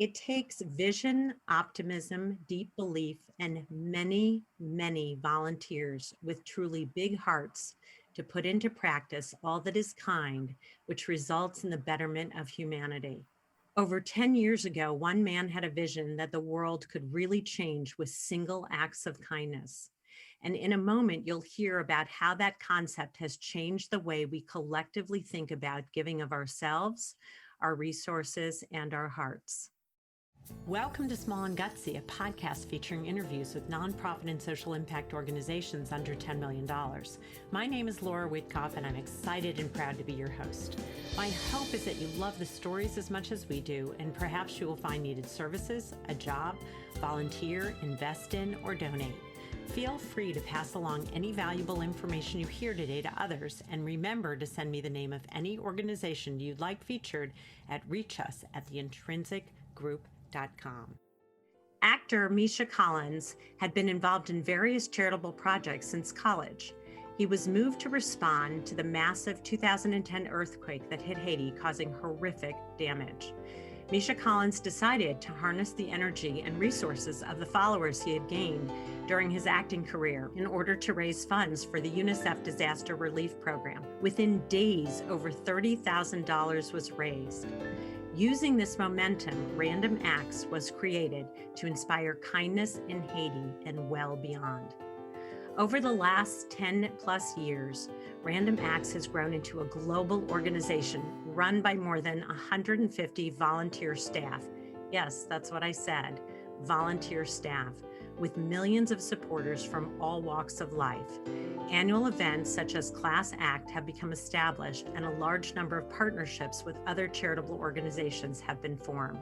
It takes vision, optimism, deep belief, and many, many volunteers with truly big hearts to put into practice all that is kind, which results in the betterment of humanity. Over 10 years ago, one man had a vision that the world could really change with single acts of kindness. And in a moment, you'll hear about how that concept has changed the way we collectively think about giving of ourselves, our resources, and our hearts. Welcome to Small and Gutsy, a podcast featuring interviews with nonprofit and social impact organizations under $10 million. My name is Laura Witkoff, and I'm excited and proud to be your host. My hope is that you love the stories as much as we do, and perhaps you will find needed services, a job, volunteer, invest in, or donate. Feel free to pass along any valuable information you hear today to others, and remember to send me the name of any organization you'd like featured at reachus@theintrinsicgroup.com. Actor Misha Collins had been involved in various charitable projects since college. He was moved to respond to the massive 2010 earthquake that hit Haiti, causing horrific damage. Misha Collins decided to harness the energy and resources of the followers he had gained during his acting career in order to raise funds for the UNICEF Disaster Relief Program. Within days, over $30,000 was raised. Using this momentum, Random Acts was created to inspire kindness in Haiti and well beyond. Over the last 10 plus years, Random Acts has grown into a global organization run by more than 150 volunteer staff. Yes, that's what I said, volunteer staff, with millions of supporters from all walks of life. Annual events such as Class Act have become established, and a large number of partnerships with other charitable organizations have been formed.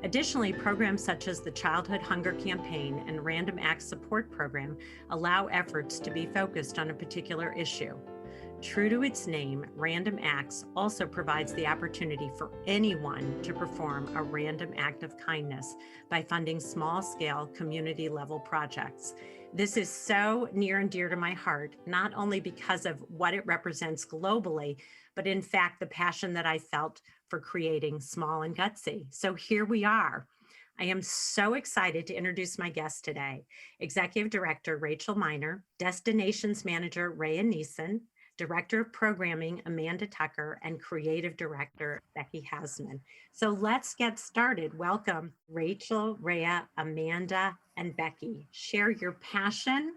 Additionally, programs such as the Childhood Hunger Campaign and Random Acts Support Program allow efforts to be focused on a particular issue. True to its name, Random Acts also provides the opportunity for anyone to perform a random act of kindness by funding small-scale, community-level projects. This is so near and dear to my heart, not only because of what it represents globally, but in fact, the passion that I felt for creating Small and Gutsy. So here we are. I am so excited to introduce my guest today, Executive Director Rachel Miner, Destinations Manager Rhea Neeson, Director of Programming Amanda Tucker, and Creative Director Becky Hasman. So let's get started. Welcome, Rachel, Rhea, Amanda, and Becky. Share your passion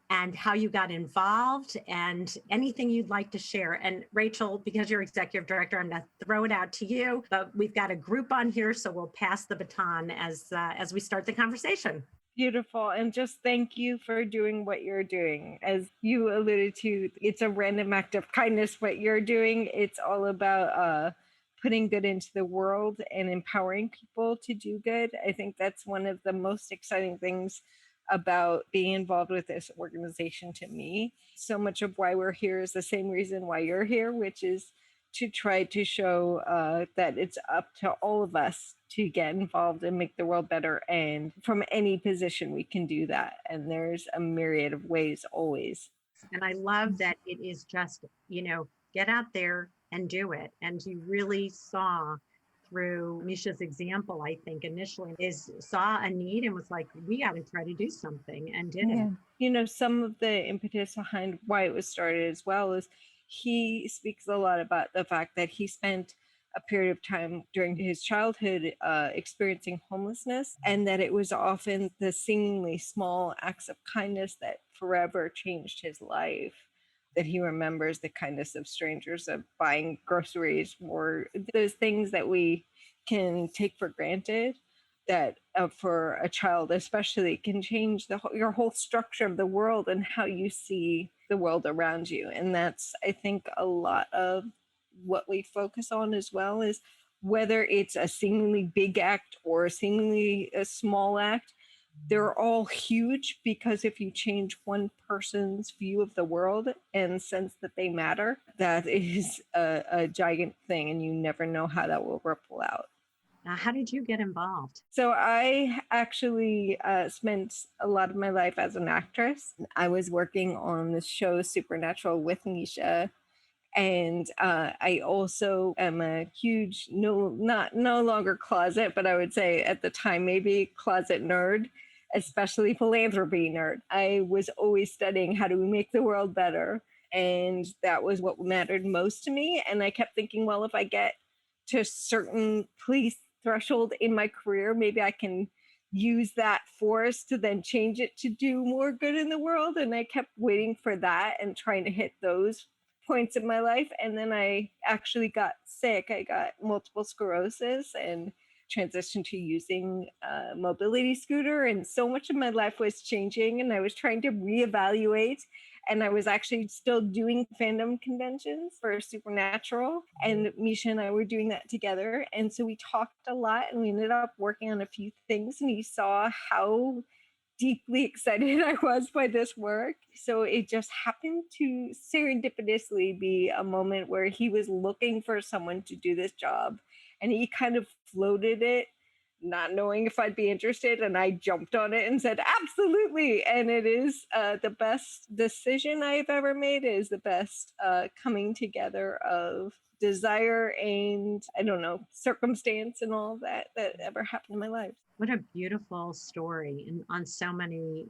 and how you got involved and anything you'd like to share. And Rachel, because you're Executive Director, I'm going to throw it out to you, but we've got a group on here, so we'll pass the baton as we start the conversation. Beautiful. And just thank you for doing what you're doing. As you alluded to, it's a random act of kindness, what you're doing. It's all about putting good into the world and empowering people to do good. I think that's one of the most exciting things about being involved with this organization to me. So much of why we're here is the same reason why you're here, which is to try to show that it's up to all of us to get involved and make the world better. And from any position, we can do that. And there's a myriad of ways always. And I love that it is just, get out there and do it. And you really saw through Misha's example, I think initially saw a need and was like, we got to try to do something, and did it. Some of the impetus behind why it was started as well is he speaks a lot about the fact that he spent a period of time during his childhood experiencing homelessness, and that it was often the seemingly small acts of kindness that forever changed his life. That he remembers the kindness of strangers, of buying groceries, or those things that we can take for granted, that for a child especially can change your whole structure of the world and how you see the world around you. And that's, I think, a lot of what we focus on as well, is whether it's a seemingly big act or a seemingly a small act, they're all huge, because if you change one person's view of the world and sense that they matter, that is a giant thing, and you never know how that will ripple out. Now, how did you get involved? So I actually spent a lot of my life as an actress. I was working on the show Supernatural with Misha, And I also am a huge, no longer closet, but I would say at the time maybe closet nerd, especially philanthropy nerd. I was always studying how do we make the world better, and that was what mattered most to me. And I kept thinking, well, if I get to a certain place threshold in my career, maybe I can use that force to then change it to do more good in the world. And I kept waiting for that and trying to hit those points in my life. And then I actually got sick. I got multiple sclerosis and transitioned to using a mobility scooter. And so much of my life was changing, and I was trying to reevaluate. And I was actually still doing fandom conventions for Supernatural. And Misha and I were doing that together. And so we talked a lot, and we ended up working on a few things. And he saw how deeply excited I was by this work. So it just happened to serendipitously be a moment where he was looking for someone to do this job. And he kind of floated it, not knowing if I'd be interested. And I jumped on it and said, absolutely. And it is the best decision I've ever made. It is the best coming together of desire and, I don't know, circumstance and all of that ever happened in my life. What a beautiful story, and on so many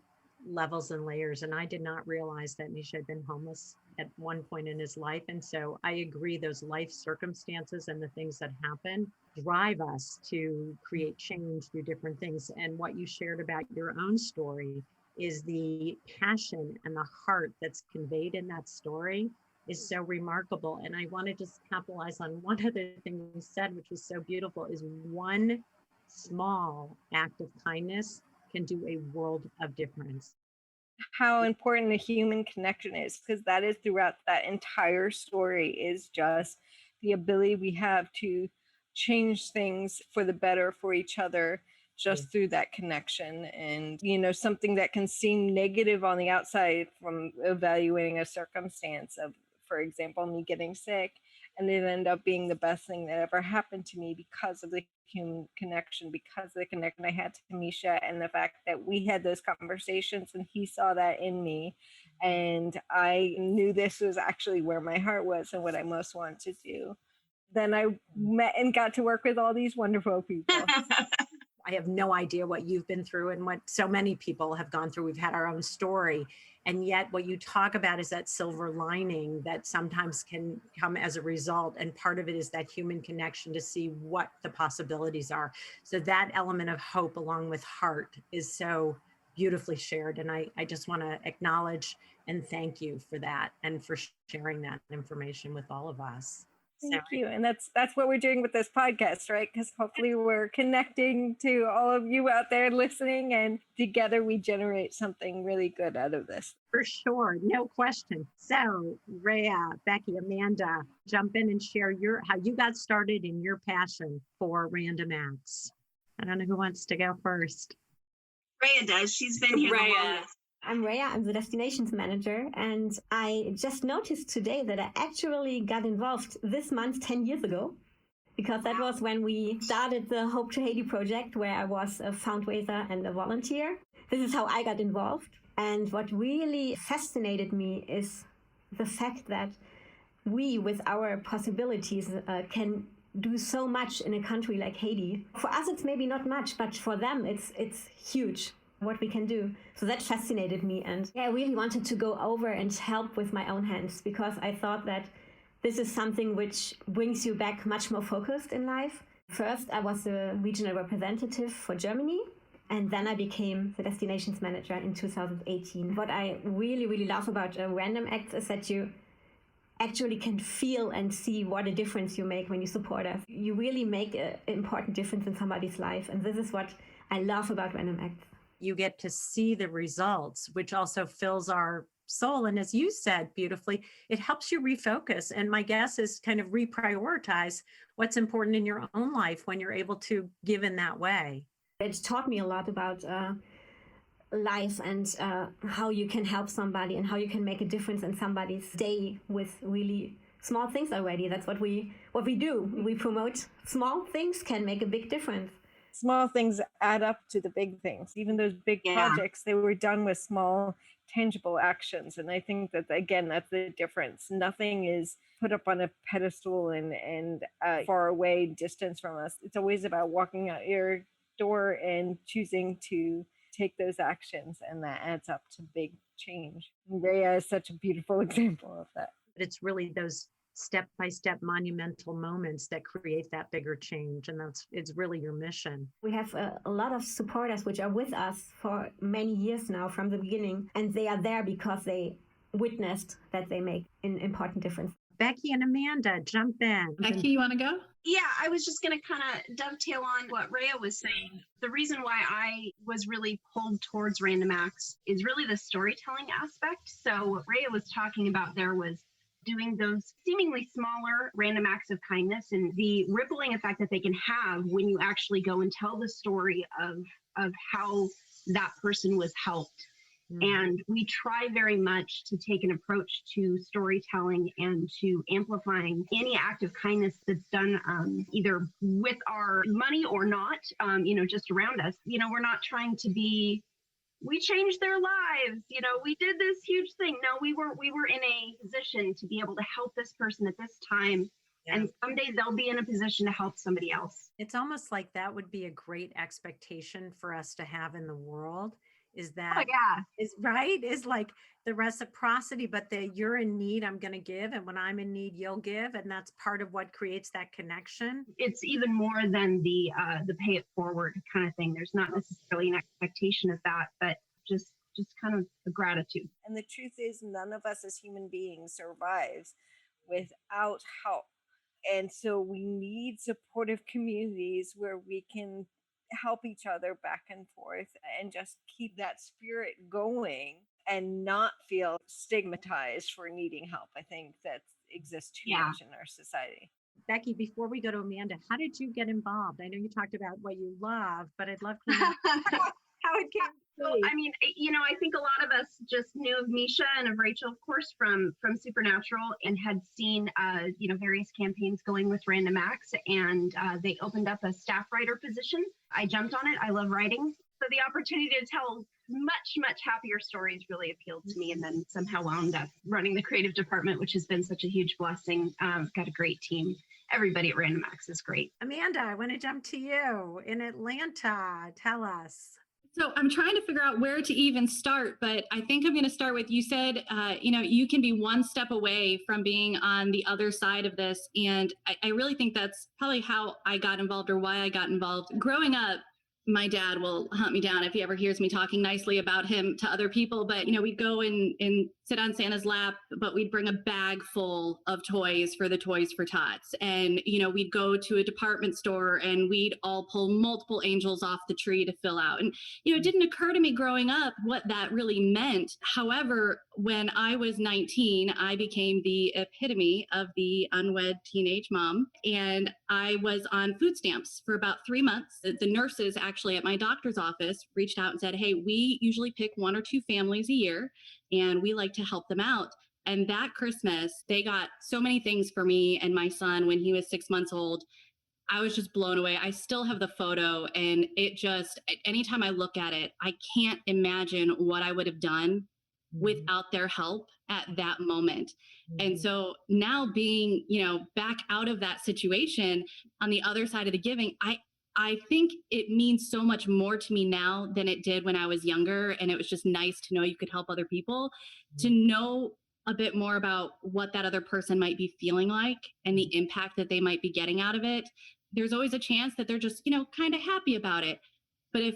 levels and layers. And I did not realize that Misha had been homeless at one point in his life. And so I agree, those life circumstances and the things that happen drive us to create change through different things. And what you shared about your own story is the passion and the heart that's conveyed in that story is so remarkable. And I want to just capitalize on one other thing you said, which was so beautiful, is one small act of kindness can do a world of difference. How important the human connection is, because that is throughout that entire story, is just the ability we have to change things for the better for each other just through that connection. And, you know, something that can seem negative on the outside from evaluating a circumstance of, for example, me getting sick, and it ended up being the best thing that ever happened to me because of the human connection, because of the connection I had to Misha, and the fact that we had those conversations and he saw that in me. And I knew this was actually where my heart was and what I most wanted to do. Then I met and got to work with all these wonderful people. I have no idea what you've been through and what so many people have gone through. We've had our own story. And yet what you talk about is that silver lining that sometimes can come as a result. And part of it is that human connection to see what the possibilities are. So that element of hope along with heart is so beautifully shared. And I just want to acknowledge and thank you for that and for sharing that information with all of us. Thank you. And that's what we're doing with this podcast, right? Because hopefully we're connecting to all of you out there listening, and together we generate something really good out of this. For sure. No question. So Rhea, Becky, Amanda, jump in and share how you got started in your passion for Random Acts. I don't know who wants to go first. Rhea does. She's been here the longest. I'm Rhea, I'm the destinations manager, and I just noticed today that I actually got involved this month 10 years ago, because that was when we started the Hope to Haiti project, where I was a fundraiser and a volunteer. This is how I got involved. And what really fascinated me is the fact that we, with our possibilities, can do so much in a country like Haiti. For us, it's maybe not much, but for them, it's huge what we can do. So that fascinated me, and I really wanted to go over and help with my own hands, because I thought that this is something which brings you back much more focused in life. First, I was a regional representative for Germany, and then I became the destinations manager in 2018. What I really, really love about Random Acts is that you actually can feel and see what a difference you make when you support us. You really make an important difference in somebody's life, and this is what I love about Random Acts. You get to see the results, which also fills our soul. And as you said beautifully, it helps you refocus. And my guess is kind of reprioritize what's important in your own life when you're able to give in that way. It taught me a lot about life and how you can help somebody and how you can make a difference in somebody's day with really small things already. That's what we do. We promote small things can make a big difference. small things add up to the big things. Even those big projects, they were done with small, tangible actions. And I think that, again, that's the difference. Nothing is put up on a pedestal and far away distance from us. It's always about walking out your door and choosing to take those actions, and that adds up to big change. And Rhea is such a beautiful example of that. It's really those step-by-step monumental moments that create that bigger change, and it's really your mission. We have a lot of supporters which are with us for many years now from the beginning, and they are there because they witnessed that they make an important difference. Becky and Amanda, jump in. Becky, you want to go? Yeah, I was just going to kind of dovetail on what Rhea was saying. The reason why I was really pulled towards Random Acts is really the storytelling aspect. So what Rhea was talking about there was doing those seemingly smaller random acts of kindness and the rippling effect that they can have when you actually go and tell the story of how that person was helped. And we try very much to take an approach to storytelling and to amplifying any act of kindness that's done either with our money or not, just around us. We're not trying to be, we changed their lives, we did this huge thing. No, we were in a position to be able to help this person at this time. Yeah. And someday they'll be in a position to help somebody else. It's almost like that would be a great expectation for us to have in the world. Is that is like the reciprocity, but you're in need, I'm going to give. And when I'm in need, you'll give. And that's part of what creates that connection. It's even more than the pay it forward kind of thing. There's not necessarily an expectation of that, but just kind of a gratitude. And the truth is, none of us as human beings survives without help. And so we need supportive communities where we can help each other back and forth and just keep that spirit going and not feel stigmatized for needing help. I think that exists too much in our society. Becky, before we go to Amanda, how did you get involved? I know you talked about what you love, but I'd love to know how it came. Well, I mean, I think a lot of us just knew of Misha and of Rachel, of course, from Supernatural, and had seen, various campaigns going with Random Acts, and they opened up a staff writer position. I jumped on it. I love writing. So the opportunity to tell much, much happier stories really appealed to me, and then somehow wound up running the creative department, which has been such a huge blessing. Got a great team. Everybody at Random Acts is great. Amanda, I want to jump to you in Atlanta. Tell us. So I'm trying to figure out where to even start, but I think I'm going to start with, you said, you can be one step away from being on the other side of this. And I really think that's probably how I got involved, or why I got involved. Growing up, my dad will hunt me down if he ever hears me talking nicely about him to other people. But, we'd go and sit on Santa's lap, but we'd bring a bag full of toys for the Toys for Tots. And, we'd go to a department store and we'd all pull multiple angels off the tree to fill out. And, it didn't occur to me growing up what that really meant. However, when I was 19, I became the epitome of the unwed teenage mom. And I was on food stamps for about 3 months. The nurses actually at my doctor's office reached out and said, hey, we usually pick 1 or 2 families a year, and we like to help them out. And that Christmas, they got so many things for me and my son when he was 6 months old. I was just blown away. I still have the photo, and it just, anytime I look at it, I can't imagine what I would have done without their help at that moment. And so now being, back out of that situation on the other side of the giving, I think it means so much more to me now than it did when I was younger. And it was just nice to know you could help other people, to know a bit more about what that other person might be feeling like and the impact that they might be getting out of it. There's always a chance that they're just, kind of happy about it. But if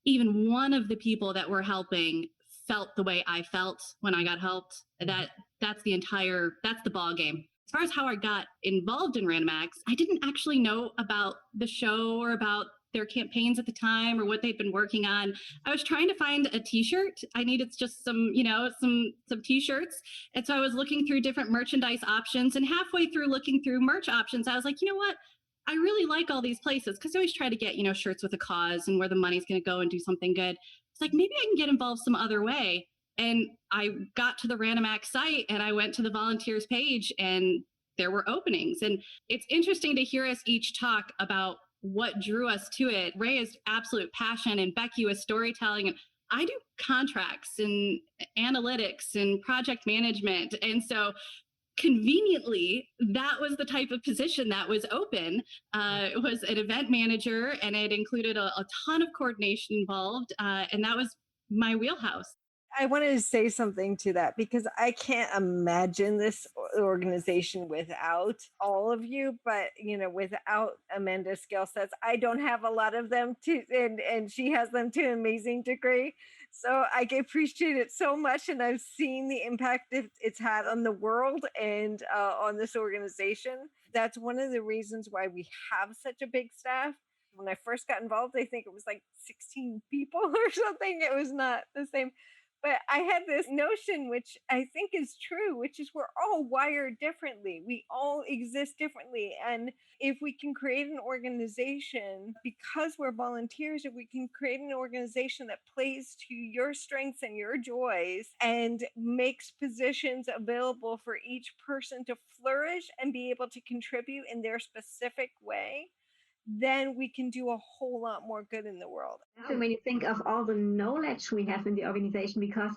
even one of the people that we're helping felt the way I felt when I got helped, that's the ball game. As far as how I got involved in Random Acts, I didn't actually know about the show or about their campaigns at the time or what they'd been working on. I was trying to find a t-shirt. I needed just some t-shirts. And so I was looking through different merchandise options, and halfway through looking through merch options, I was like, you know what? I really like all these places, because I always try to get, shirts with a cause and where the money's going to go and do something good. It's like, maybe I can get involved some other way. And I got to the Random Acts site and I went to the volunteers page, and there were openings. And it's interesting to hear us each talk about what drew us to it. Ray is absolute passion, and Becky was storytelling. And I do contracts and analytics and project management. And so conveniently, that was the type of position that was open. It was an event manager, and it included a ton of coordination involved. And that was my wheelhouse. I wanted to say something to that because I can't imagine this organization without all of you, but without Amanda's skill sets. I don't have a lot of them too, and she has them to an amazing degree. So I appreciate it so much, and I've seen the impact it's had on the world and on this organization. That's one of the reasons why we have such a big staff. When I first got involved, I think it was like 16 people or something. It was not the same. But I had this notion, which I think is true, which is we're all wired differently. We all exist differently. And if we can create an organization, because we're volunteers, if we can create an organization that plays to your strengths and your joys and makes positions available for each person to flourish and be able to contribute in their specific way, then we can do a whole lot more good in the world. When you think of all the knowledge we have in the organization, because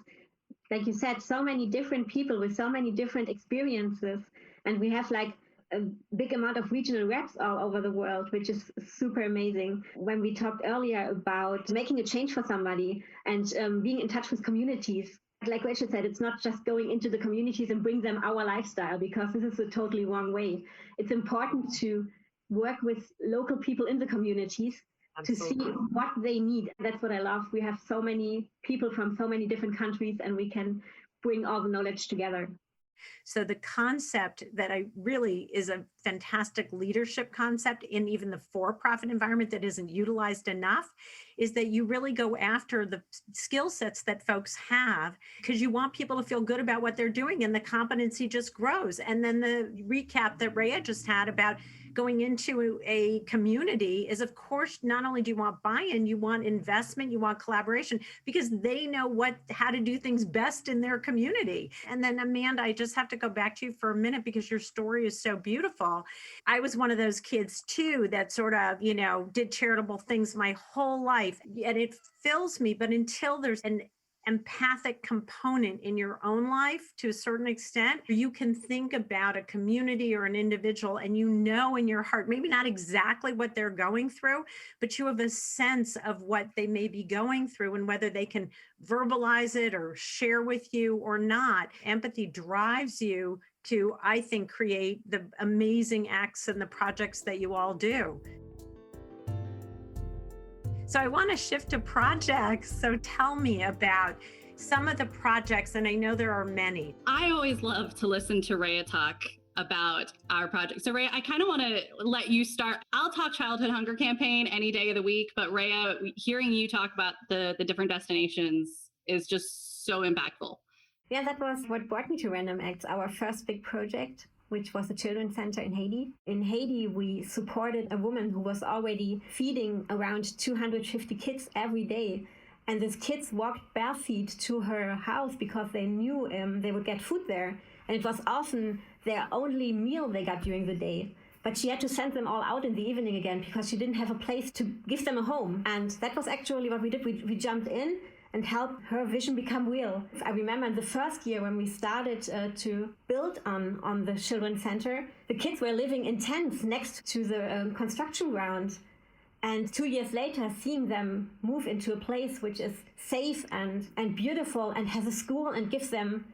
like you said, so many different people with so many different experiences, and we have like a big amount of regional reps all over the world, which is super amazing. When we talked earlier about making a change for somebody and being in touch with communities, like Rachel said, it's not just going into the communities and bring them our lifestyle, because this is a totally wrong way. It's important to work with local people in the communities. Absolutely. To see what they need. That's what I love. We have so many people from so many different countries, and we can bring all the knowledge together. So the concept that I really is a fantastic leadership concept in even the for-profit environment that isn't utilized enough is that you really go after the skill sets that folks have, because you want people to feel good about what they're doing, and the competency just grows. And then the recap that Rhea just had about going into a community is, of course, not only do you want buy-in, you want investment, you want collaboration, because they know how to do things best in their community. And then Amanda, I just have to go back to you for a minute because your story is so beautiful. I was one of those kids too that sort of, did charitable things my whole life, and it fills me. But until there's an empathic component in your own life to a certain extent, you can think about a community or an individual and in your heart, maybe not exactly what they're going through, but you have a sense of what they may be going through and whether they can verbalize it or share with you or not. Empathy drives you to, I think, create the amazing acts and the projects that you all do. So I want to shift to projects. So tell me about some of the projects, and I know there are many. I always love to listen to Rhea talk about our project. So Rhea, I kind of want to let you start. I'll talk Childhood Hunger Campaign any day of the week, but Rhea, hearing you talk about the different destinations is just so impactful. Yeah, that was what brought me to Random Acts, our first big project, which was a children's center in Haiti. In Haiti, we supported a woman who was already feeding around 250 kids every day. And these kids walked bare feet to her house because they knew they would get food there. And it was often their only meal they got during the day. But she had to send them all out in the evening again because she didn't have a place to give them a home. And that was actually what we did. We jumped in and help her vision become real. I remember in the first year when we started to build on the children's center, the kids were living in tents next to the construction ground. And 2 years later, seeing them move into a place which is safe and beautiful and has a school and gives them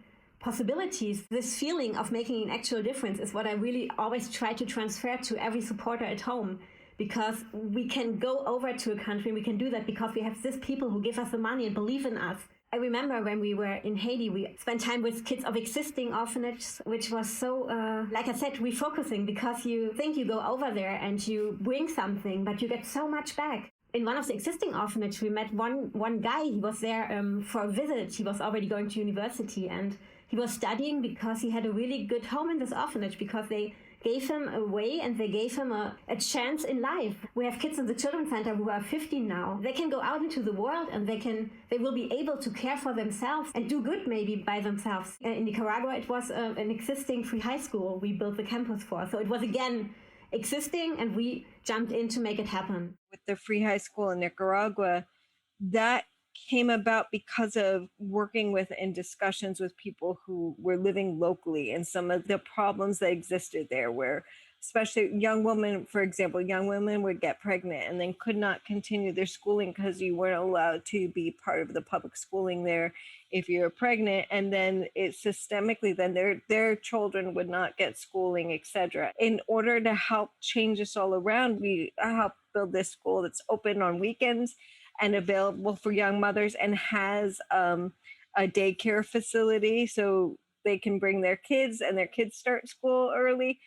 possibilities, this feeling of making an actual difference is what I really always try to transfer to every supporter at home. Because we can go over to a country, we can do that because we have these people who give us the money and believe in us. I remember when we were in Haiti, we spent time with kids of existing orphanages, which was so, like I said, refocusing, because you think you go over there and you bring something, but you get so much back. In one of the existing orphanages, we met one guy. He was there for a visit. He was already going to university, and he was studying because he had a really good home in this orphanage, because they gave him a way and they gave him a chance in life. We have kids in the children's center who are 15 now. They can go out into the world and they will be able to care for themselves and do good maybe by themselves. In Nicaragua, it was an existing free high school we built the campus for. So it was again existing, and we jumped in to make it happen. With the free high school in Nicaragua, that came about because of working with and discussions with people who were living locally and some of the problems that existed there, where especially young women, for example, young women would get pregnant and then could not continue their schooling because you weren't allowed to be part of the public schooling there if you're pregnant. And then it systemically, then their children would not get schooling, etc. In order to help change this all around, we helped build this school that's open on weekends and available for young mothers, and has a daycare facility so they can bring their kids and their kids start school early.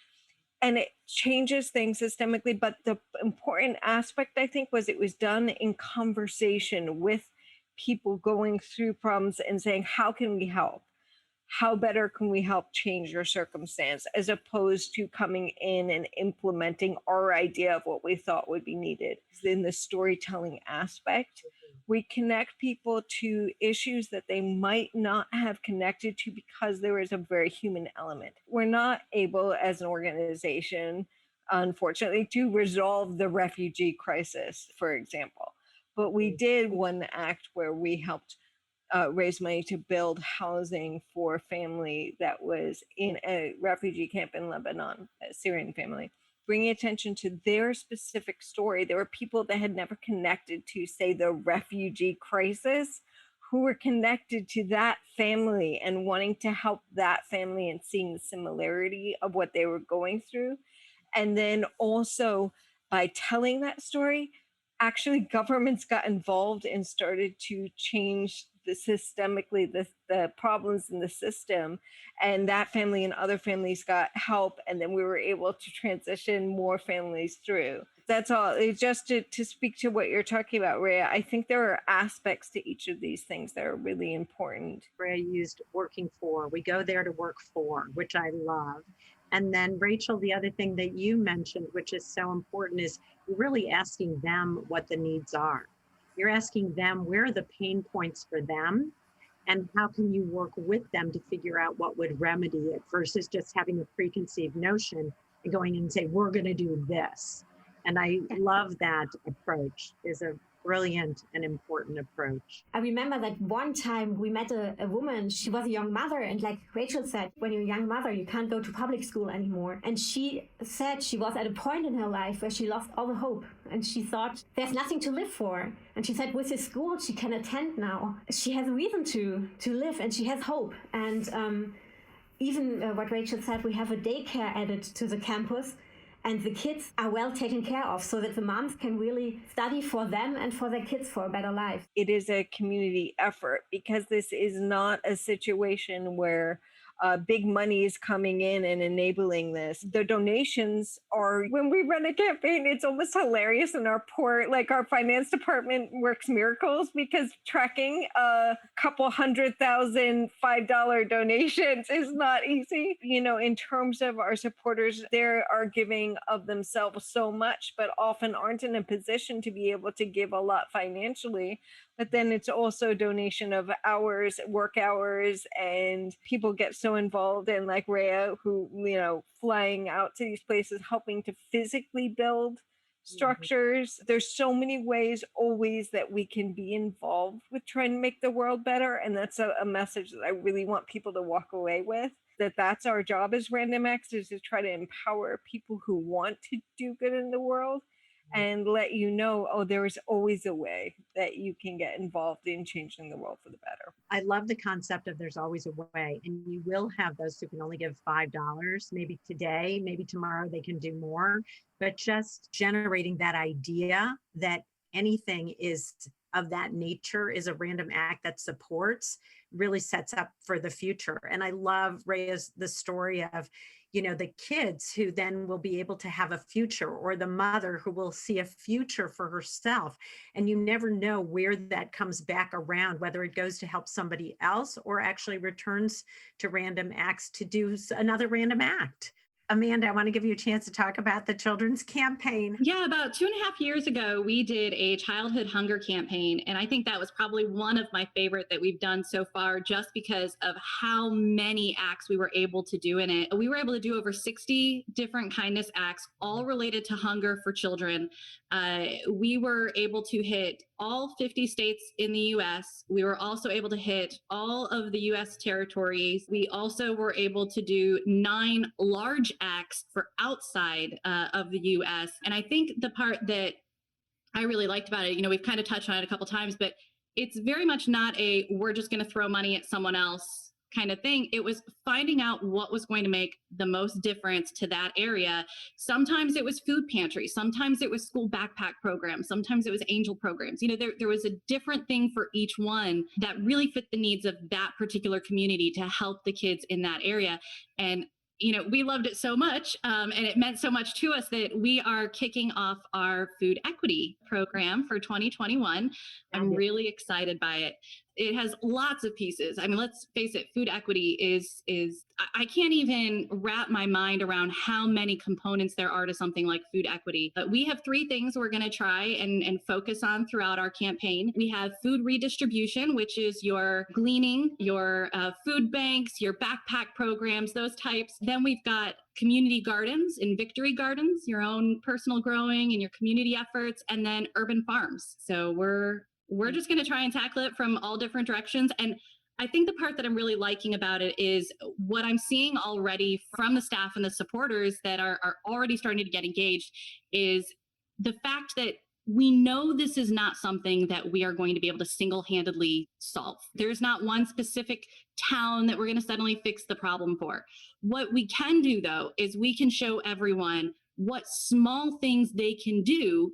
And it changes things systemically. But the important aspect, I think, was it was done in conversation with people going through problems and saying, how can we help? How better can we help change your circumstance, as opposed to coming in and implementing our idea of what we thought would be needed. In the storytelling aspect, we connect people to issues that they might not have connected to because there is a very human element. We're not able as an organization, unfortunately, to resolve the refugee crisis, for example. But we did one act where we helped raise money to build housing for a family that was in a refugee camp in Lebanon, a Syrian family, bringing attention to their specific story. There were people that had never connected to, say, the refugee crisis, who were connected to that family and wanting to help that family and seeing the similarity of what they were going through. And then also by telling that story, actually governments got involved and started to change systemically the problems in the system, and that family and other families got help, and then we were able to transition more families through. That's all. It's just to speak to what you're talking about, Rhea. I think there are aspects to each of these things that are really important. Rhea used working for. We go there to work for, which I love. And then Rachel, the other thing that you mentioned, which is so important, is you're really asking them what the needs are. You're asking them where are the pain points for them, and how can you work with them to figure out what would remedy it, versus just having a preconceived notion and going in and say, we're going to do this. And I love that approach. Is a brilliant and important approach. I remember that one time we met a woman. She was a young mother, and like Rachel said, when you're a young mother, you can't go to public school anymore. And she said she was at a point in her life where she lost all the hope, and she thought there's nothing to live for. And she said with this school she can attend now, she has a reason to live, and she has hope. And even what Rachel said, we have a daycare added to the campus, and the kids are well taken care of, so that the moms can really study for them and for their kids for a better life. It is a community effort, because this is not a situation where big money is coming in and enabling this. The donations are, when we run a campaign, it's almost hilarious, and our finance department works miracles, because tracking a couple $100,000 $5 donations is not easy. You know, in terms of our supporters, they are giving of themselves so much, but often aren't in a position to be able to give a lot financially. But then it's also donation of hours, work hours, and people get so involved in, like Rhea, who, flying out to these places, helping to physically build structures. There's so many ways always that we can be involved with trying to make the world better. And that's a message that I really want people to walk away with, that's our job as Random Acts, is to try to empower people who want to do good in the world, and let you know, there is always a way that you can get involved in changing the world for the better. I love the concept of there's always a way, and you will have those who can only give $5, maybe today, maybe tomorrow they can do more, but just generating that idea that anything is of that nature is a random act that supports, really sets up for the future. And I love Rhea's the story of, the kids who then will be able to have a future, or the mother who will see a future for herself. And you never know where that comes back around, whether it goes to help somebody else or actually returns to Random Acts to do another random act. Amanda, I want to give you a chance to talk about the children's campaign. Yeah, about 2.5 years ago, we did a childhood hunger campaign. And I think that was probably one of my favorite that we've done so far, just because of how many acts we were able to do in it. We were able to do over 60 different kindness acts, all related to hunger for children. We were able to hit all 50 states in the US. We were also able to hit all of the US territories. We also were able to do 9 large acts for outside of the US. And I think the part that I really liked about it, we've kind of touched on it a couple times, but it's very much not a we're just going to throw money at someone else kind of thing. It was finding out what was going to make the most difference to that area. Sometimes it was food pantries. Sometimes it was school backpack programs. Sometimes it was angel programs. There was a different thing for each one that really fit the needs of that particular community to help the kids in that area. And we loved it so much, and it meant so much to us that we are kicking off our food equity program for 2021. I'm really excited by it. It has lots of pieces. I mean, let's face it, food equity is I can't even wrap my mind around how many components there are to something like food equity. But we have 3 things we're going to try and focus on throughout our campaign. We have food redistribution, which is your gleaning, your food banks, your backpack programs, those types. Then we've got community gardens and victory gardens, your own personal growing and your community efforts, and then urban farms. So we're just going to try and tackle it from all different directions. And I think the part that I'm really liking about it is what I'm seeing already from the staff and the supporters that are already starting to get engaged is the fact that we know this is not something that we are going to be able to single-handedly solve. There's not one specific town that we're going to suddenly fix the problem for. What we can do, though, is we can show everyone what small things they can do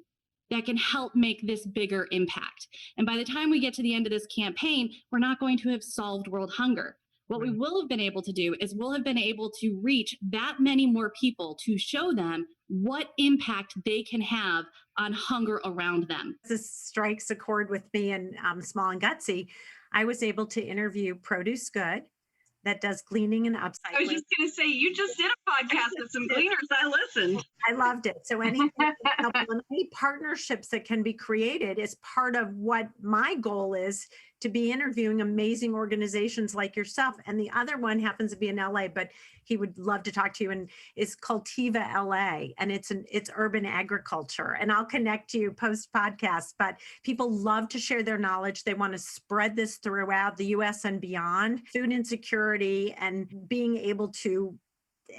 that can help make this bigger impact. And by the time we get to the end of this campaign, we're not going to have solved world hunger. What we will have been able to do is we'll have been able to reach that many more people to show them what impact they can have on hunger around them. This strikes a chord with me and Small and Gutsy. I was able to interview Produce Good, that does gleaning and upcycling. I was just going to say, you just did a podcast with some gleaners. I listened. I loved it. So any partnerships that can be created is part of what my goal is, to be interviewing amazing organizations like yourself. And the other one happens to be in LA, but he would love to talk to you, and is Cultiva LA, and it's urban agriculture. And I'll connect you post podcast, but people love to share their knowledge. They want to spread this throughout the US and beyond. Food insecurity and being able to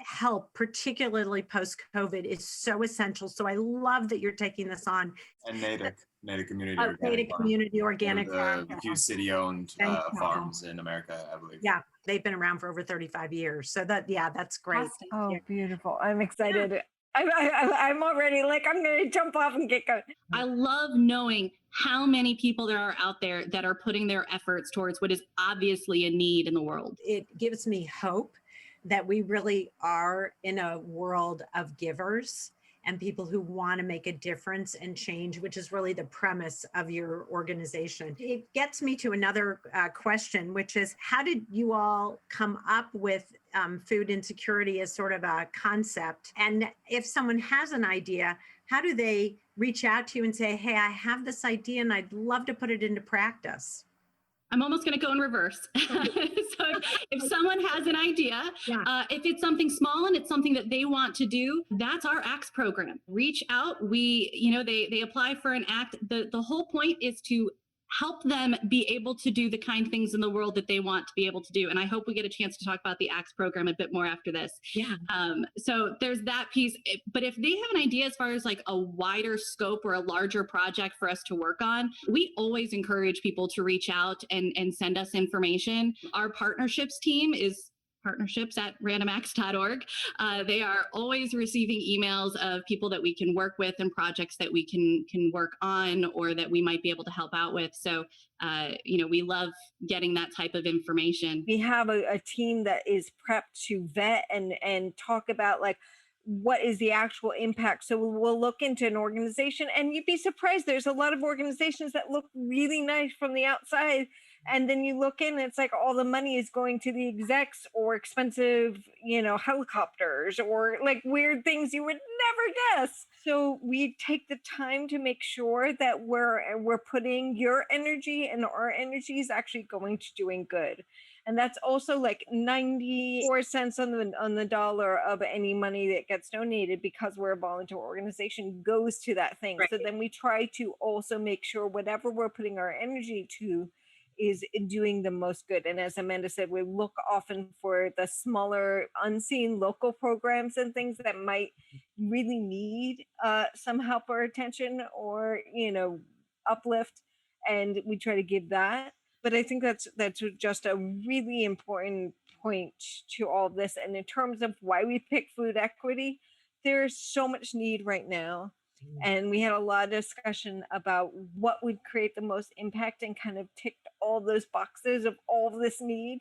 help, particularly post-COVID, is so essential. So I love that you're taking this on. And Native community organic Native farm. community organic farm. The few city-owned farms in America, I believe. Yeah, they've been around for over 35 years. So that's great. Oh, beautiful. I'm excited. Yeah. I'm already I'm going to jump off and get going. I love knowing how many people there are out there that are putting their efforts towards what is obviously a need in the world. It gives me hope that we really are in a world of givers and people who want to make a difference and change, which is really the premise of your organization. It gets me to another question, which is, how did you all come up with food insecurity as sort of a concept? And if someone has an idea, how do they reach out to you and say, hey, I have this idea and I'd love to put it into practice? I'm almost going to go in reverse. So if someone has an idea, if it's something small and it's something that they want to do, that's our ACTS program. Reach out. They apply for an ACT. The whole point is to help them be able to do the kind things in the world that they want to be able to do. And I hope we get a chance to talk about the ACTS program a bit more after this. Yeah. So there's that piece. But if they have an idea as far as like a wider scope or a larger project for us to work on, we always encourage people to reach out and send us information. Our partnerships team is partnerships@randomacts.org. They are always receiving emails of people that we can work with and projects that we can work on or that we might be able to help out with. So, we love getting that type of information. We have a team that is prepped to vet and talk about what is the actual impact. So we'll look into an organization, and you'd be surprised. There's a lot of organizations that look really nice from the outside And then you look in, and it's like all the money is going to the execs or expensive, helicopters or like weird things you would never guess. So we take the time to make sure that we're putting your energy and our energy is actually going to doing good. And that's also like 94 cents on the dollar of any money that gets donated, because we're a volunteer organization, goes to that thing. Right. So then we try to also make sure whatever we're putting our energy to is doing the most good. And as Amanda said, we look often for the smaller, unseen local programs and things that might really need some help or attention or, uplift. And we try to give that. But I think that's just a really important point to all of this. And in terms of why we pick food equity, there's so much need right now. And we had a lot of discussion about what would create the most impact and kind of ticked all those boxes of all of this need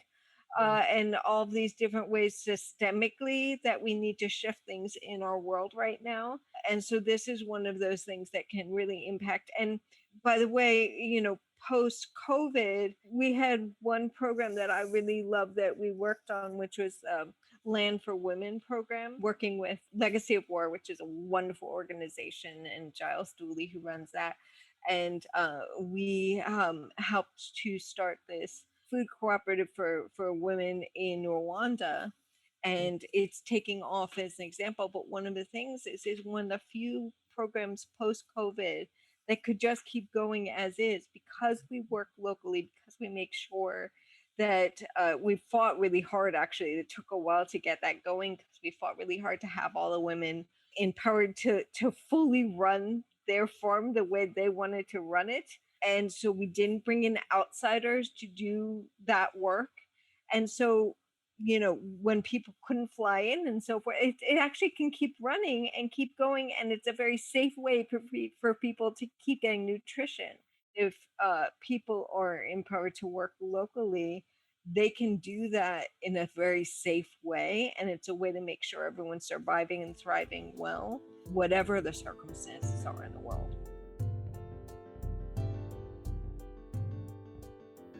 and all of these different ways systemically that we need to shift things in our world right now. And so this is one of those things that can really impact. And by the way, post COVID, we had one program that I really loved that we worked on, which was Land for Women program, working with Legacy of War, which is a wonderful organization, and Giles Dooley, who runs that. And we helped to start this food cooperative for women in Rwanda. And it's taking off as an example. But one of the things is one of the few programs post-COVID that could just keep going as is, because we work locally, because we make sure that we fought really hard. Actually, it took a while to get that going, because we fought really hard to have all the women empowered to fully run their farm the way they wanted to run it. And so we didn't bring in outsiders to do that work. And so, when people couldn't fly in and so forth, it actually can keep running and keep going. And it's a very safe way for people to keep getting nutrition. If people are empowered to work locally, they can do that in a very safe way. And it's a way to make sure everyone's surviving and thriving well, whatever the circumstances are in the world.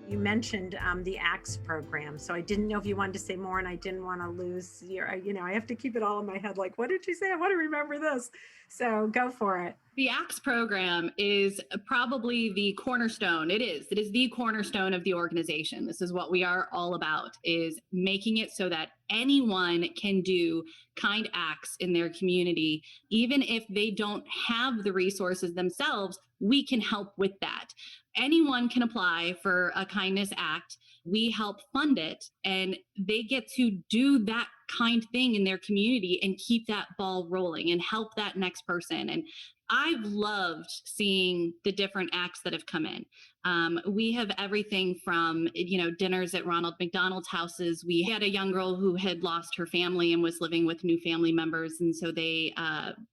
You mentioned the ACTS program, so I didn't know if you wanted to say more, and I didn't want to lose your, I have to keep it all in my head. Like, what did you say? I want to remember this. So go for it. The ACTS program is probably the cornerstone. It is the cornerstone of the organization. This is what we are all about, is making it so that anyone can do kind acts in their community. Even if they don't have the resources themselves, we can help with that. Anyone can apply for a kindness act. We help fund it, and they get to do that kind thing in their community and keep that ball rolling and help that next person. And I've loved seeing the different acts that have come in. We have everything from, dinners at Ronald McDonald's houses. We had a young girl who had lost her family and was living with new family members. And so they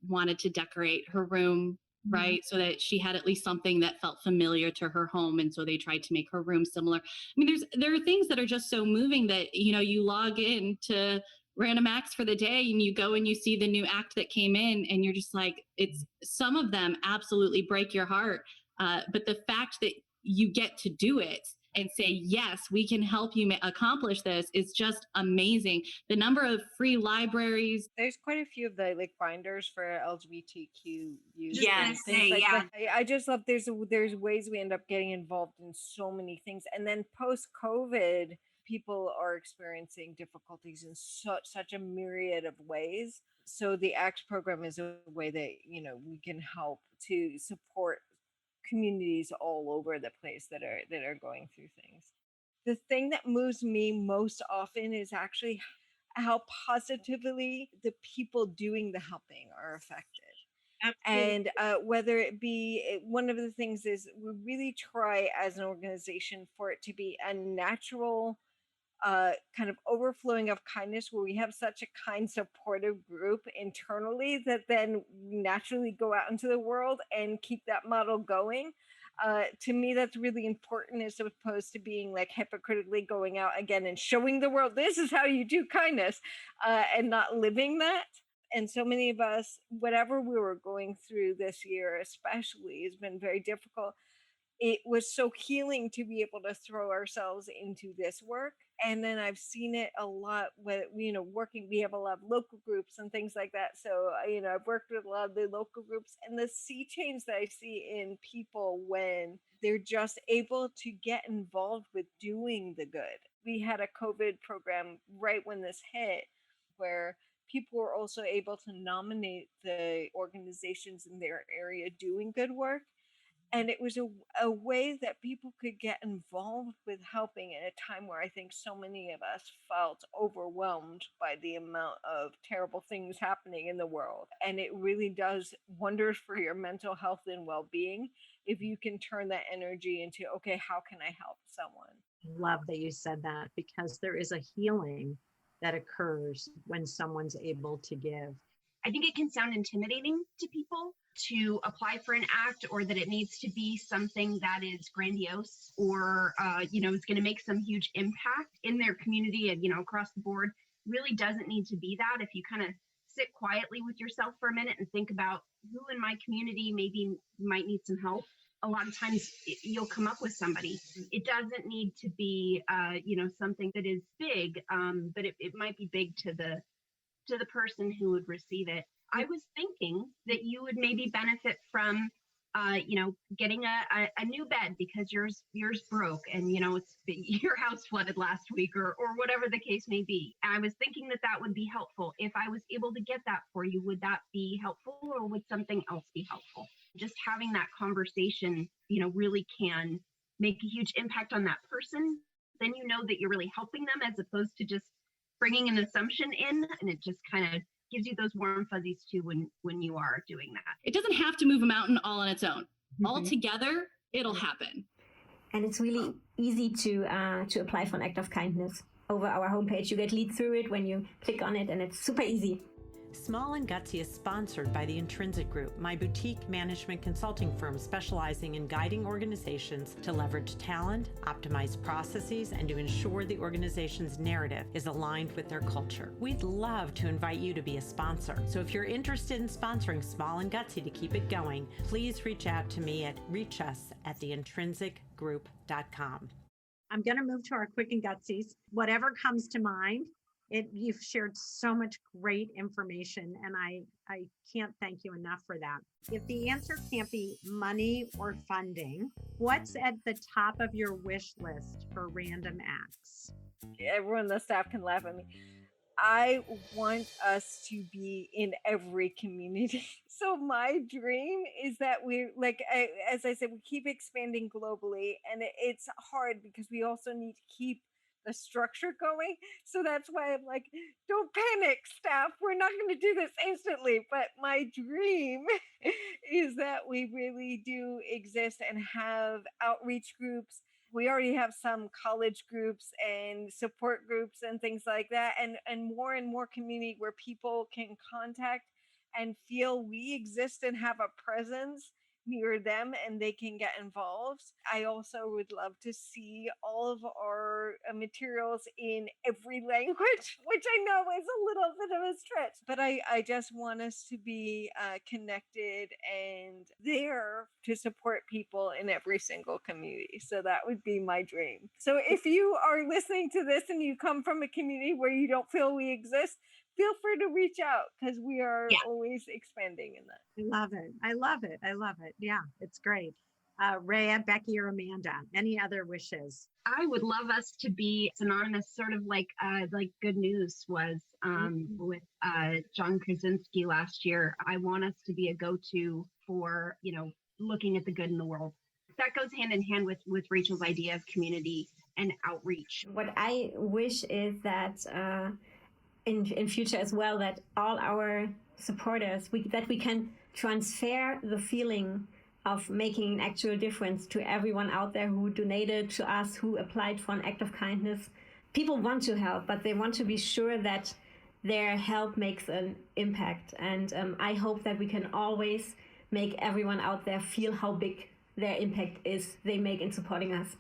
wanted to decorate her room, right? So that she had at least something that felt familiar to her home. And so they tried to make her room similar. I mean, there are things that are just so moving that, you log in to Random Acts for the day and you go and you see the new act that came in, and you're just like, it's, some of them absolutely break your heart. But the fact that you get to do it and say, yes, we can help you accomplish this is just amazing. The number of free libraries. There's quite a few of the binders for LGBTQ youth. Yes, That. I just love there's ways we end up getting involved in so many things. And then post-COVID, people are experiencing difficulties in such a myriad of ways. So the ACT program is a way that, we can help to support communities all over the place that are going through things. The thing that moves me most often is actually how positively the people doing the helping are affected. Absolutely. And whether it be, one of the things is we really try as an organization for it to be a natural kind of overflowing of kindness, where we have such a kind, supportive group internally that then naturally go out into the world and keep that model going. To me, that's really important, as opposed to being like hypocritically going out again and showing the world this is how you do kindness, and not living that. And so many of us, whatever we were going through this year especially, has been very difficult. it was so healing to be able to throw ourselves into this work. And then I've seen it a lot with, working, we have a lot of local groups and things like that. So, I've worked with a lot of the local groups, and the sea change that I see in people when they're just able to get involved with doing the good. We had a COVID program right when this hit where people were also able to nominate the organizations in their area doing good work. And it was a way that people could get involved with helping at a time where I think so many of us felt overwhelmed by the amount of terrible things happening in the world. And it really does wonders for your mental health and well-being if you can turn that energy into, okay, how can I help someone? Love that you said that, because there is a healing that occurs when someone's able to give. I think it can sound intimidating to people to apply for an act, or that it needs to be something that is grandiose or, is going to make some huge impact in their community and, across the board. Really doesn't need to be that. If you kind of sit quietly with yourself for a minute and think about who in my community maybe might need some help, a lot of times you'll come up with somebody. It doesn't need to be, something that is big, but it might be big to the person who would receive it. I was thinking that you would maybe benefit from, getting a new bed because yours broke, and it's your house flooded last week, or whatever the case may be. And I was thinking that would be helpful. If I was able to get that for you, would that be helpful, or would something else be helpful? Just having that conversation, really can make a huge impact on that person. Then that you're really helping them, as opposed to just bringing an assumption in, and it just kind of gives you those warm fuzzies too when you are doing that. It doesn't have to move a mountain all on its own. Mm-hmm. All together, it'll happen. And it's really easy to apply for an act of kindness. Over our homepage, you get lead through it when you click on it, and it's super easy. Small and Gutsy is sponsored by the Intrinsic Group, my boutique management consulting firm specializing in guiding organizations to leverage talent, optimize processes, and to ensure the organization's narrative is aligned with their culture. We'd love to invite you to be a sponsor. So if you're interested in sponsoring Small and Gutsy to keep it going, please reach out to me at reachus@theintrinsicgroup.com. I'm going to move to our quick and gutsies. Whatever comes to mind. You've shared so much great information, and I can't thank you enough for that. If the answer can't be money or funding, what's at the top of your wish list for random acts? Everyone in the staff can laugh at me. I want us to be in every community. So my dream is that as I said, we keep expanding globally, and it's hard because we also need to keep the structure going. So that's why I'm like, don't panic, staff. We're not going to do this instantly. But my dream is that we really do exist and have outreach groups. We already have some college groups and support groups and things like that. And more community where people can contact and feel we exist and have a presence near them, and they can get involved. I also would love to see all of our materials in every language, which I know is a little bit of a stretch, but I just want us to be connected and there to support people in every single community. So that would be my dream. So if you are listening to this and you come from a community where you don't feel we exist, feel free to reach out, because we are always expanding in that. I love it. Yeah, it's great. Rhea, Becky, or Amanda, any other wishes? I would love us to be synonymous, sort of like Good News was with John Krasinski last year. I want us to be a go-to for, looking at the good in the world. That goes hand in hand with Rachel's idea of community and outreach. What I wish is that in future as well, that all our supporters, that we can transfer the feeling of making an actual difference to everyone out there who donated to us, who applied for an act of kindness. People want to help, but they want to be sure that their help makes an impact. And I hope that we can always make everyone out there feel how big their impact is they make in supporting us.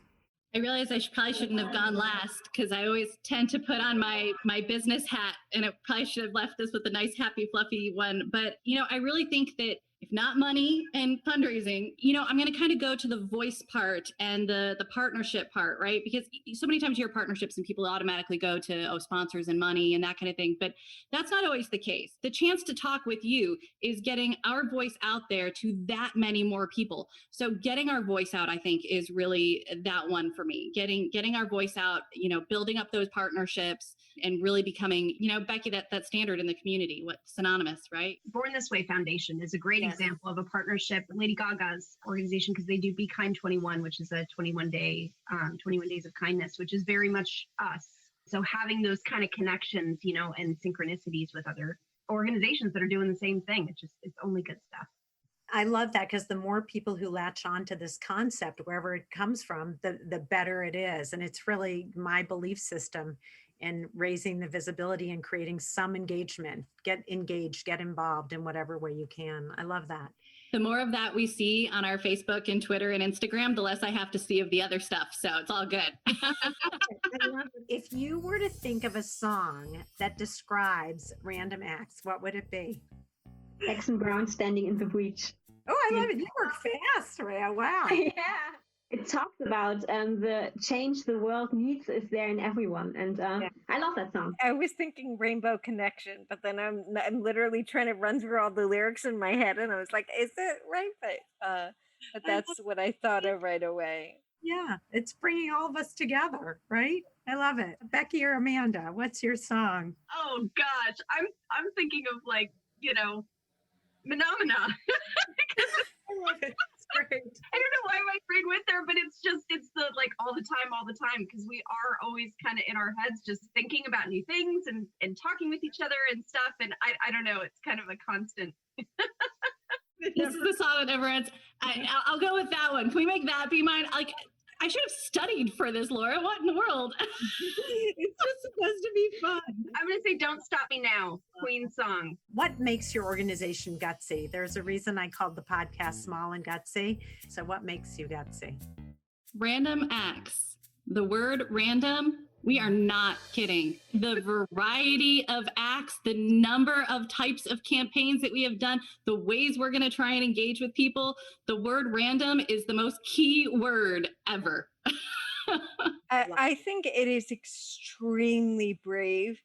I realize I probably shouldn't have gone last, because I always tend to put on my business hat, and I probably should have left this with a nice, happy, fluffy one. But, I really think that if not money and fundraising, I'm going to kind of go to the voice part and the partnership part, right? Because so many times you hear partnerships and people automatically go to sponsors and money and that kind of thing, but that's not always the case. The chance to talk with you is getting our voice out there to that many more people. So getting our voice out, I think, is really that one for me. Getting our voice out, building up those partnerships and really becoming, Becky, that standard in the community, synonymous, right? Born This Way Foundation is a great example of a partnership. Lady Gaga's organization, because they do Be Kind 21, which is a 21 days of kindness, which is very much us. So having those kind of connections, and synchronicities with other organizations that are doing the same thing, it's only good stuff. I love that, because the more people who latch on to this concept, wherever it comes from, the better it is. And it's really my belief system in raising the visibility and creating some engagement. Get engaged, get involved in whatever way you can. I love that. The more of that we see on our Facebook and Twitter and Instagram, the less I have to see of the other stuff. So it's all good. If you were to think of a song that describes random acts, what would it be? Jackson Brown, Standing in the Breach. Oh, I love it. You work fast, Rhea. Wow. Yeah. It talks about the change the world needs is there in everyone. And I love that song. I was thinking Rainbow Connection, but then I'm literally trying to run through all the lyrics in my head. And I was like, is it right? But that's what I thought of right away. Yeah, it's bringing all of us together, right? I love it. Becky or Amanda, what's your song? Oh gosh, I'm thinking of Phenomena. I love it. It's great. I don't know why my brain went there, but it's the all the time, because we are always kind of in our heads just thinking about new things and talking with each other and stuff. And I don't know, it's kind of a constant. This is the song that never ends. I'll go with that one. Can we make that be mine? I should have studied for this, Laura. What in the world? It's just supposed to be fun. I'm going to say Don't Stop Me Now, Queen song. What makes your organization gutsy? There's a reason I called the podcast Small and Gutsy. So what makes you gutsy? Random acts. The word random, we are not kidding. The variety of acts, the number of types of campaigns that we have done, the ways we're going to try and engage with people. The word random is the most key word ever. I think it is extremely brave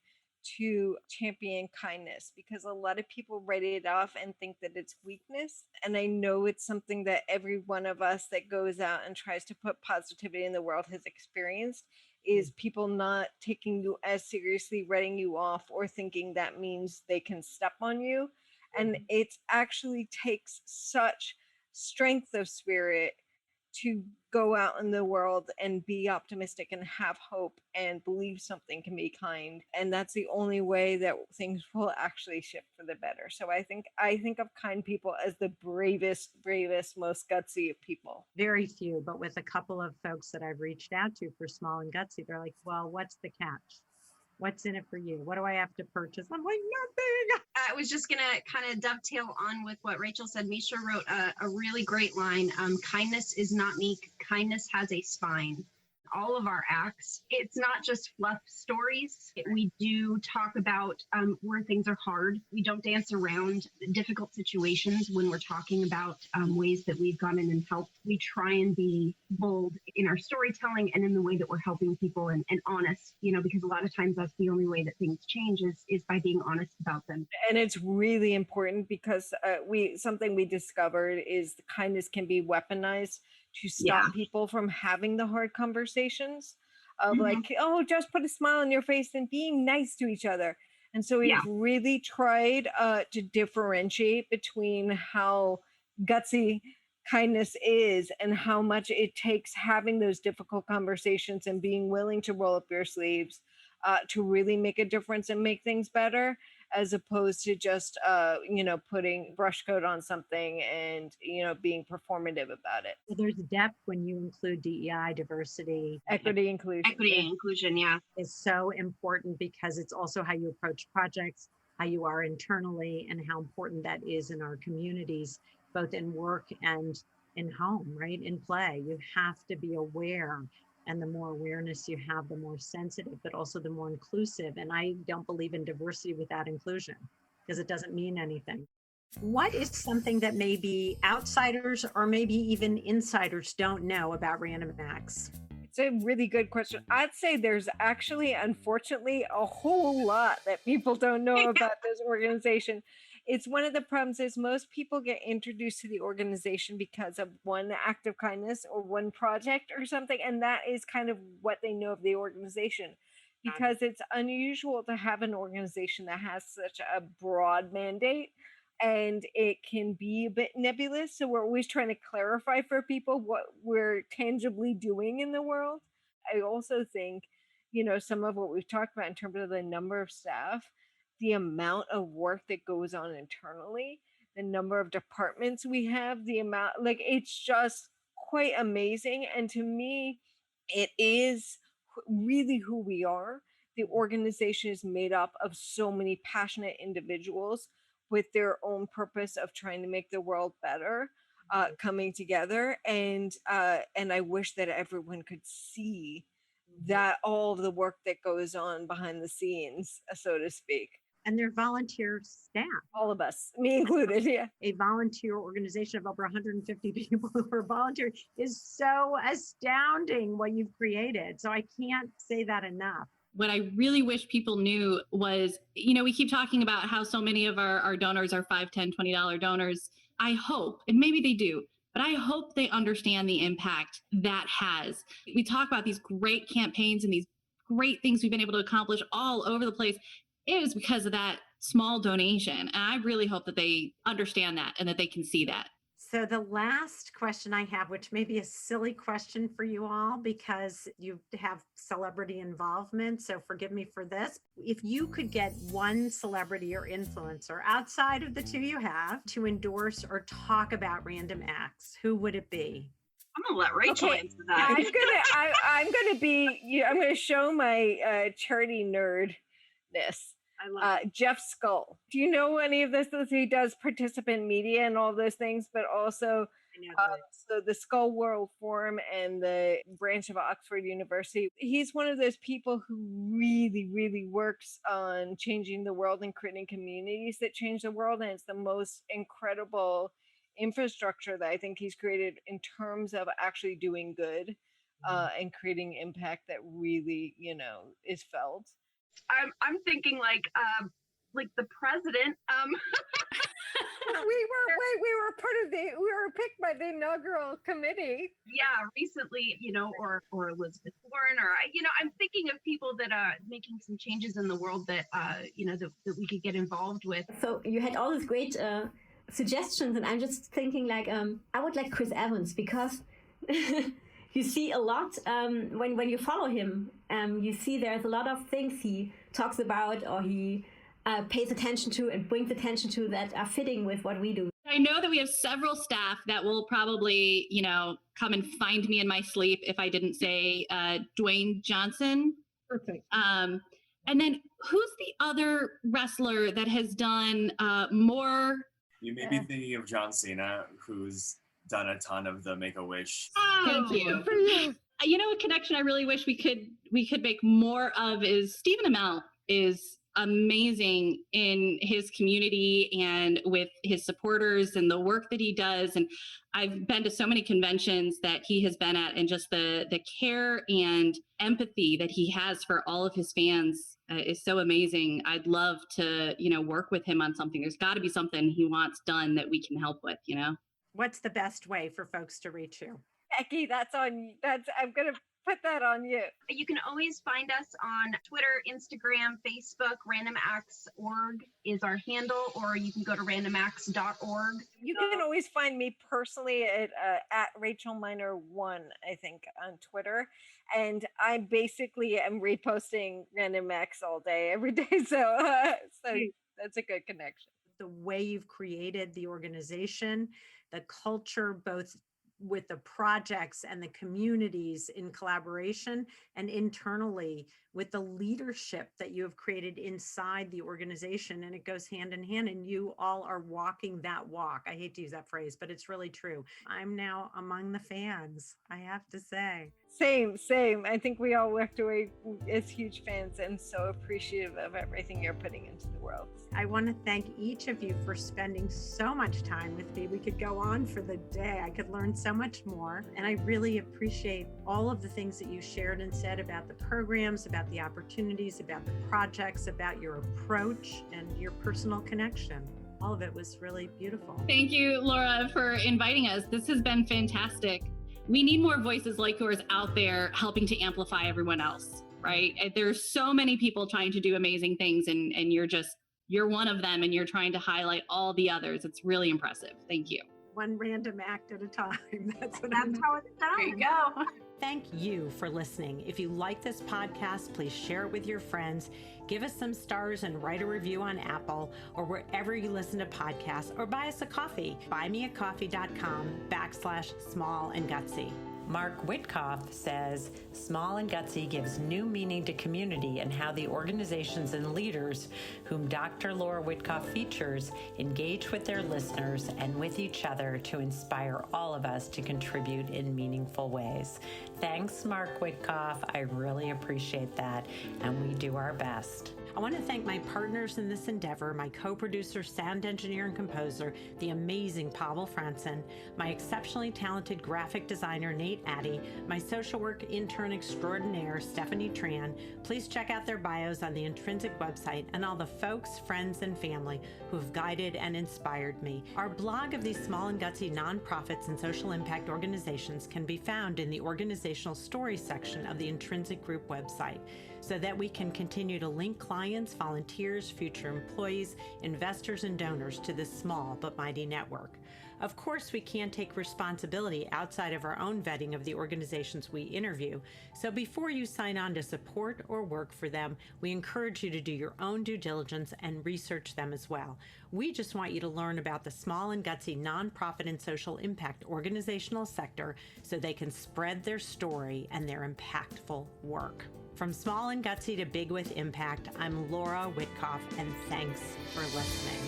to champion kindness, because a lot of people write it off and think that it's weakness. And I know it's something that every one of us that goes out and tries to put positivity in the world has experienced, is people not taking you as seriously, writing you off, or thinking that means they can step on you. And it actually takes such strength of spirit to go out in the world and be optimistic and have hope and believe something can be kind. And that's the only way that things will actually shift for the better. So I think of kind people as the bravest, most gutsy of people. Very few, but with a couple of folks that I've reached out to for Small and Gutsy, they're like, well, what's the catch? What's in it for you? What do I have to purchase? I'm like, nothing. I was just going to kind of dovetail on with what Rachel said. Misha wrote a really great line. Kindness is not meek. Kindness has a spine. All of our acts, it's not just fluff stories. We do talk about where things are hard. We don't dance around difficult situations when we're talking about ways that we've gone in and helped. We try and be bold in our storytelling and in the way that we're helping people and honest, because a lot of times that's the only way that things change is by being honest about them. And it's really important, because something we discovered is kindness can be weaponized to stop people from having the hard conversations of just put a smile on your face and being nice to each other. And so we've really tried to differentiate between how gutsy kindness is and how much it takes having those difficult conversations and being willing to roll up your sleeves to really make a difference and make things better, as opposed to just putting brush coat on something and being performative about it. Well, there's depth when you include DEI, diversity, equity, inclusion. Is so important, because it's also how you approach projects, how you are internally, and how important that is in our communities, both in work and in home, right? In play, you have to be aware. And the more awareness you have, the more sensitive, but also the more inclusive. And I don't believe in diversity without inclusion, because it doesn't mean anything. What is something that maybe outsiders or maybe even insiders don't know about Random Acts? It's a really good question. I'd say there's actually, unfortunately, a whole lot that people don't know about this organization. It's one of the problems is most people get introduced to the organization because of one act of kindness or one project or something, and that is kind of what they know of the organization. Because it's unusual to have an organization that has such a broad mandate and it can be a bit nebulous. So we're always trying to clarify for people what we're tangibly doing in the world. I also think, some of what we've talked about in terms of the number of staff, the amount of work that goes on internally, the number of departments we have, the amount, like, it's just quite amazing. And to me, it is really who we are. The organization is made up of so many passionate individuals with their own purpose of trying to make the world better, coming together. And I wish that everyone could see that all of the work that goes on behind the scenes, so to speak. And they're volunteer staff. All of us, me included, yeah. A volunteer organization of over 150 people who are volunteering is so astounding what you've created. So I can't say that enough. What I really wish people knew was, we keep talking about how so many of our donors are $5, $10, $20 donors. I hope, and maybe they do, but I hope they understand the impact that has. We talk about these great campaigns and these great things we've been able to accomplish all over the place. It is because of that small donation. And I really hope that they understand that and that they can see that. So the last question I have, which may be a silly question for you all because you have celebrity involvement, so forgive me for this. If you could get one celebrity or influencer outside of the two you have to endorse or talk about Random Acts, who would it be? I'm gonna let Rachel answer that. I'm gonna show my charity nerdness. I love Jeff Skull. Do you know any of this? He does participant media and all those things, but also so the Skull World Forum and the branch of Oxford University. He's one of those people who really, really works on changing the world and creating communities that change the world. And it's the most incredible infrastructure that I think he's created in terms of actually doing good and creating impact that really, is felt. I'm thinking like the president. we were picked by the inaugural committee. Yeah, recently, or Elizabeth Warren, or I'm thinking of people that are making some changes in the world that that we could get involved with. So you had all these great suggestions, and I'm just thinking I would like Chris Evans because. You see a lot when you follow him. You see there's a lot of things he talks about or he pays attention to and brings attention to that are fitting with what we do. I know that we have several staff that will probably, come and find me in my sleep if I didn't say Dwayne Johnson. Perfect. And then who's the other wrestler that has done more? You may be thinking of John Cena, who's done a ton of the Make-A-Wish. Thank you. A connection I really wish we could make more of is Stephen Amell is amazing in his community and with his supporters and the work that he does. And I've been to so many conventions that he has been at, and just the care and empathy that he has for all of his fans is so amazing. I'd love to, work with him on something. There's got to be something he wants done that we can help with, What's the best way for folks to reach you? Becky, I'm going to put that on you. You can always find us on Twitter, Instagram, Facebook. RandomActs.org is our handle, or you can go to randomacts.org. You can always find me personally at Rachel Miner 1, I think, on Twitter. And I basically am reposting Random Acts all day, every day. So that's a good connection. The way you've created the organization, the culture, both with the projects and the communities in collaboration, and internally with the leadership that you have created inside the organization. And it goes hand in hand, and you all are walking that walk. I hate to use that phrase, but it's really true. I'm now among the fans, I have to say. Same. I think we all walked away as huge fans and so appreciative of everything you're putting into the world. I want to thank each of you for spending so much time with me. We could go on for the day. I could learn so much more. And I really appreciate all of the things that you shared and said about the programs, about the opportunities, about the projects, about your approach and your personal connection. All of it was really beautiful. Thank you, Laura, for inviting us. This has been fantastic. We need more voices like yours out there helping to amplify everyone else, right? There's so many people trying to do amazing things, and you're one of them, and you're trying to highlight all the others. It's really impressive. Thank you. One random act at a time. That's how it's done. There you go. Thank you for listening. If you like this podcast, please share it with your friends. Give us some stars and write a review on Apple or wherever you listen to podcasts, or buy us a coffee. buymeacoffee.com/small-and-gutsy. Mark Witkoff says, Small and Gutsy gives new meaning to community and how the organizations and leaders whom Dr. Laura Witkoff features engage with their listeners and with each other to inspire all of us to contribute in meaningful ways. Thanks, Mark Witkoff. I really appreciate that, and we do our best. I want to thank my partners in this endeavor, my co-producer, sound engineer, and composer, the amazing Pavel Franson, my exceptionally talented graphic designer, Nate Addy, my social work intern extraordinaire, Stephanie Tran. Please check out their bios on the Intrinsic website, and all the folks, friends, and family who have guided and inspired me. Our blog of these small and gutsy nonprofits and social impact organizations can be found in the organizational stories section of the Intrinsic Group website, so that we can continue to link clients, volunteers, future employees, investors, and donors to this small but mighty network. Of course, we can't take responsibility outside of our own vetting of the organizations we interview, so before you sign on to support or work for them, we encourage you to do your own due diligence and research them as well. We just want you to learn about the small and gutsy nonprofit and social impact organizational sector so they can spread their story and their impactful work. From small and gutsy to big with impact, I'm Laura Witkoff, and thanks for listening.